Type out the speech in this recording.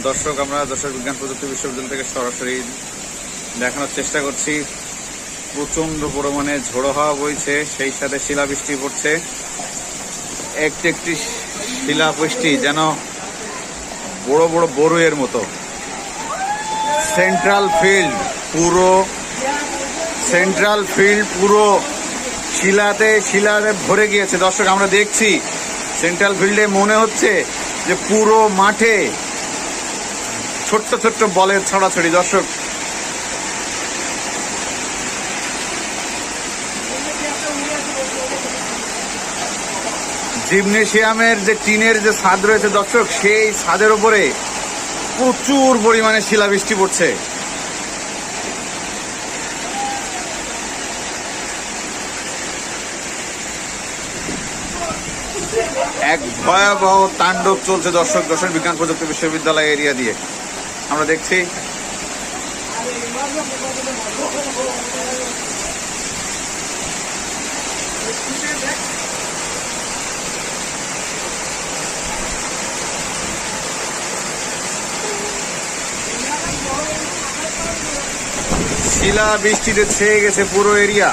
দর্শক, আমরা যশোর বিজ্ঞান প্রযুক্তি বিশ্ববিদ্যালয় থেকে সরাসরি দেখানোর চেষ্টা করছি। প্রচন্ড পরিমাণে ঝোড়ো হাওয়া বইছে, সেই সাথে শিলাবৃষ্টি পড়ছে। একটি একটি শিলাবৃষ্টি যেন বড় বড় বড়ুয়ের মতো। সেন্ট্রাল ফিল্ড পুরো শিলাতে ভরে গিয়েছে। দর্শক, আমরা দেখছি সেন্ট্রাল ফিল্ডে মনে হচ্ছে যে পুরো মাঠে ছোট্ট ছোট্ট বলের ছড়াছড়ি। দর্শক, জিমনেশিয়ামের যে টিনের যে ছাদ রয়েছে দর্শক, সেই ছাদের উপরে প্রচুর পরিমাণে শিলাবৃষ্টি পড়ছে। এক ভয়াবহ তাণ্ডব চলছে দর্শক যশোর বিজ্ঞান প্রযুক্তি বিশ্ববিদ্যালয় এরিয়া দিয়ে। আমরা দেখছি শিলা বৃষ্টিতে ছেয়ে গেছে পুরো এরিয়া।